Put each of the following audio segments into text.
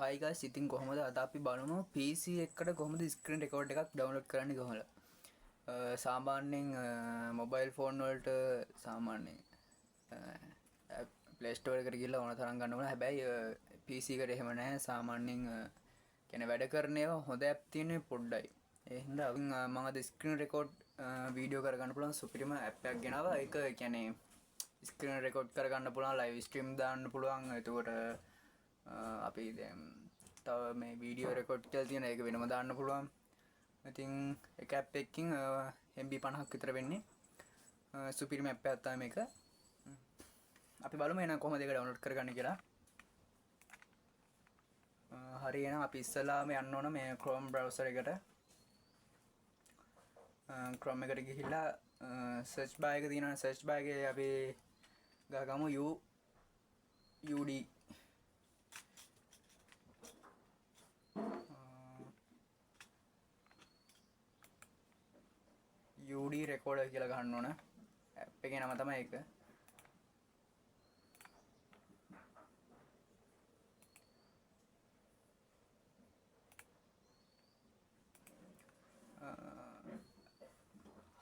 Hi guys, ඉතින් කොහොමද අද අපි බලමු PC එකකට කොහොමද screen record එකක් download කරන්නේ කොහොමද? සාමාන්‍යයෙන් mobile phone වලට සාමාන්‍යයෙන් Play Store එකට ගිහලා ඕන තරම් ගන්න ඕන. හැබැයි PC එකට එහෙම නැහැ. සාමාන්‍යයෙන් කියන්නේ වැඩ කරන ඒවා හොඳ app තියෙන්නේ පොඩ්ඩයි. ඒ හින්දා මම අද screen record වීඩියෝ කරගන්න පුළුවන් සුපිරිම app එකක් ගෙනාවා. ඒක කියන්නේ screen record කරගන්න පුළුවන්, live stream දාන්න පුළුවන්. එතකොට අපි දැන් තව මේ වීඩියෝ රෙකෝඩ් කරලා තියෙන එක වෙනම දාන්න පුළුවන්. ඉතින් එක ඇප් එකකින් MB 50ක් විතර වෙන්නේ. සුපිරිම ඇප් එකක් තමයි මේක. අපි බලමු එහෙනම් කොහොමද ඒක ඩවුන්ලෝඩ් කරගන්නේ කියලා. හරි එහෙනම් අපි ඉස්සලාම යන්න ඕන මේ Chrome browser එකට. Chrome එකට ගිහිල්ලා search bar එක තියෙනවා. search bar එකේ අපි ගහගමු UD UD recorder කියලා ගහන්න ඕන. ඇප් එකේ නම තමයි ඒක.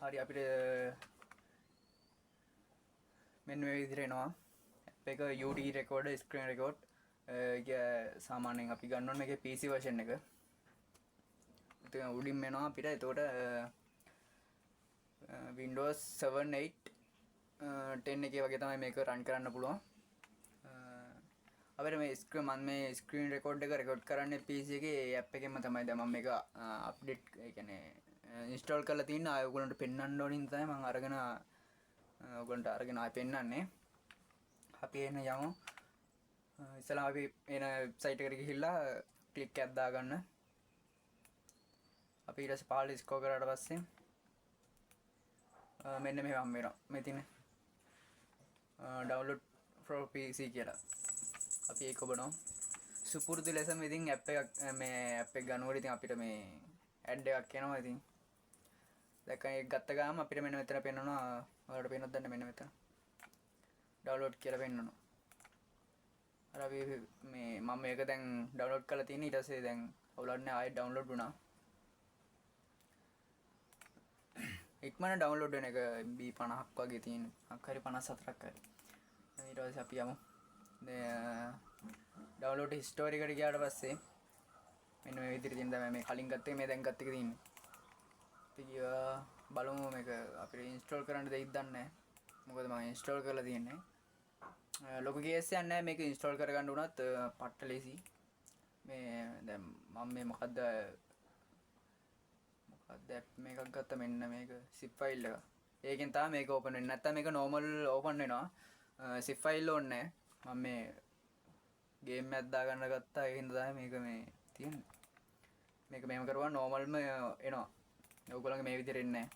හරි අපිට මෙන්න මේ විදිහට එනවා. ඇප් එක UD recorder screen record. ඒක සාමාන්‍යයෙන් අපි ගන්න ඕන මේකේ PC version එක. ඉතින් උඩින් එනවා අපිට. එතකොට Windows 7 8 10 එකේ වගේ තමයි මේක රන් කරන්න පුළුවන්. අපිට මේ ස්ක්‍රීන් රෙකෝඩ් එක රෙකෝඩ් කරන්නේ PC එකේ ඇප් එකෙන්ම තමයි. දැන් මම මේක අප්ඩේට් ඒ කියන්නේ ඉන්ස්ටෝල් කරලා තියෙන ආය ඔයගොල්ලන්ට පෙන්වන්න ඕනින් තමයි මම ඔයගොල්ලන්ට අරගෙන ආය පෙන්වන්නේ. අපි එන යමු. ඉස්සලා අපි එන වෙබ්සයිට් එකට ගිහිල්ලා ක්ලික් එකක් දාගන්න. අපි ඊට පස්සේ පාළ ස්ක්‍රෝල් කරාට පස්සේ මෙන්න මේ වම් වෙනවා. මේ තියෙන download for PC කියලා. අපි ඒක ඔබනවා. සුපුරුදු ලෙසම ඉතින් ඇප් එකක් ගන්නකොට ඉතින් අපිට මේ ඇඩ් එකක් එනවා. ඉතින් දැන් ඒක ගත්ත ගාම අපිට මෙන්න මෙතන පෙන්නනවා. ඔයාලට පේනවද දැන් මෙන්න මෙතන download කියලා පෙන්නනවා. අර අපි මේ මම මේක දැන් download කරලා තියෙන. ඊට පස්සේ දැන් ඔයාලට ආයෙ download වුණා. ඉක්මන ඩවුන්ලෝඩ් වෙන එක MB 50ක් වගේ තියෙන. හරි 54ක් හරි. ඊට පස්සේ අපි යමු. ඩවුන්ලෝඩ් හිස්ටරි එකට ගියාට පස්සේ මෙන්න මේ විදිහට තියෙන තමයි මේ කලින් ගත්ත එක මේ දැන් ගත්ත එක තියෙන්නේ. අපි බලමු මේක අපිට ඉන්ස්ටෝල් කරන්න දෙයිද දන්නේ නැහැ. මොකද මම ඉන්ස්ටෝල් කරලා තියෙන්නේ. ලොකු කේස් එකක් නැහැ මේක ඉන්ස්ටෝල් කරගන්න උනත් පට්ට ලේසි. මේ දැන් මම මේ මොකද්ද ඇප් මේකක් ගත්ත මෙන්න මේක zip file එක. ඒකෙන් තමයි මේක ඕපන් වෙන්නේ. නැත්තම් මේක normal ඕපන් වෙනවා. zip file ඕනේ නැහැ. මම මේ ගේම් එකක් දාගන්න ගත්තා. ඒ හින්දා තමයි මේක මේ තියෙන්නේ. මේක මෙහෙම කරුවා normalම එනවා. ඔයගොල්ලන්ගේ මේ විදිහට එන්නේ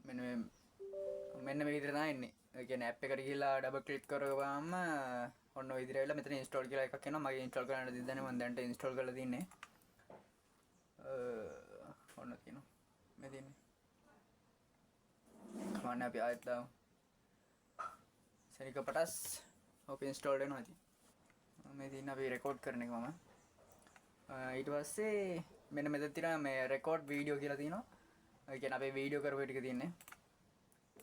නැහැ. මෙන්න මේ විදිහට තමයි එන්නේ. ඒ කියන්නේ ඇප් එකට ගිහිල්ලා ඩබල් ක්ලික් කරගාම ඔන්න ඔය විදිහට ඇවිල්ලා මෙතන ඉන්ස්ටෝල් කියලා එකක් එනවා. මගේ ඉන්ස්ටෝල් කරන්න දෙන්නේ නැහැ. මම දැන්ට ඉන්ස්ටෝල් කරලා තින්නේ. ඔන්න තියෙනවා. මේ තියෙන්නේ. කමන්න අපි ආයෙත් දාමු. සනික පටස් ඔක ඉන්ස්ටෝල් වෙනවා ඉතින්. මේ තියෙන අපි රෙකෝඩ් කරන එක මම. ඊට පස්සේ මෙන්න මෙතන තියෙනවා මේ රෙකෝඩ් වීඩියෝ කියලා තියෙනවා. ඒ කියන්නේ අපේ වීඩියෝ කරපු ටික තියෙන්නේ.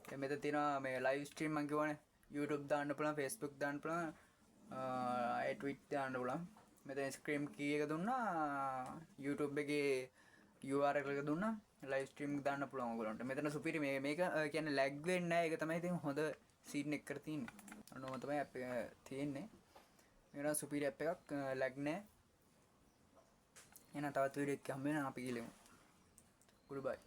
දැන් මෙතන තියෙනවා මේ ලයිව් ස්ට්‍රීම් මම කියවනේ YouTube දාන්න පුළුවන්, Facebook දාන්න පුළුවන්, Twitch දාන්න පුළුවන්. මෙතන ස්ක්‍රීම් කී එක දුන්නා YouTube එකේ URL එක දුන්නා ලයිව් ස්ට්‍රීම් දාන්න පුළුවන් ඔයගොල්ලන්ට. මෙතන සුපිරි මේක කියන්නේ ලැග් වෙන්නේ නැහැ. ඒක තමයි ඉතින් හොඳ සීන් එක කර තියෙන්නේ. අනෝම තමයි ඇප් එක තියෙන්නේ. මේක සුපිරි ඇප් එකක් ලැග් නැහැ. එහෙනම් තවත් වීඩියෝ එකක් හම්බ වෙනවා අපි ගිහලමු. Goodbye.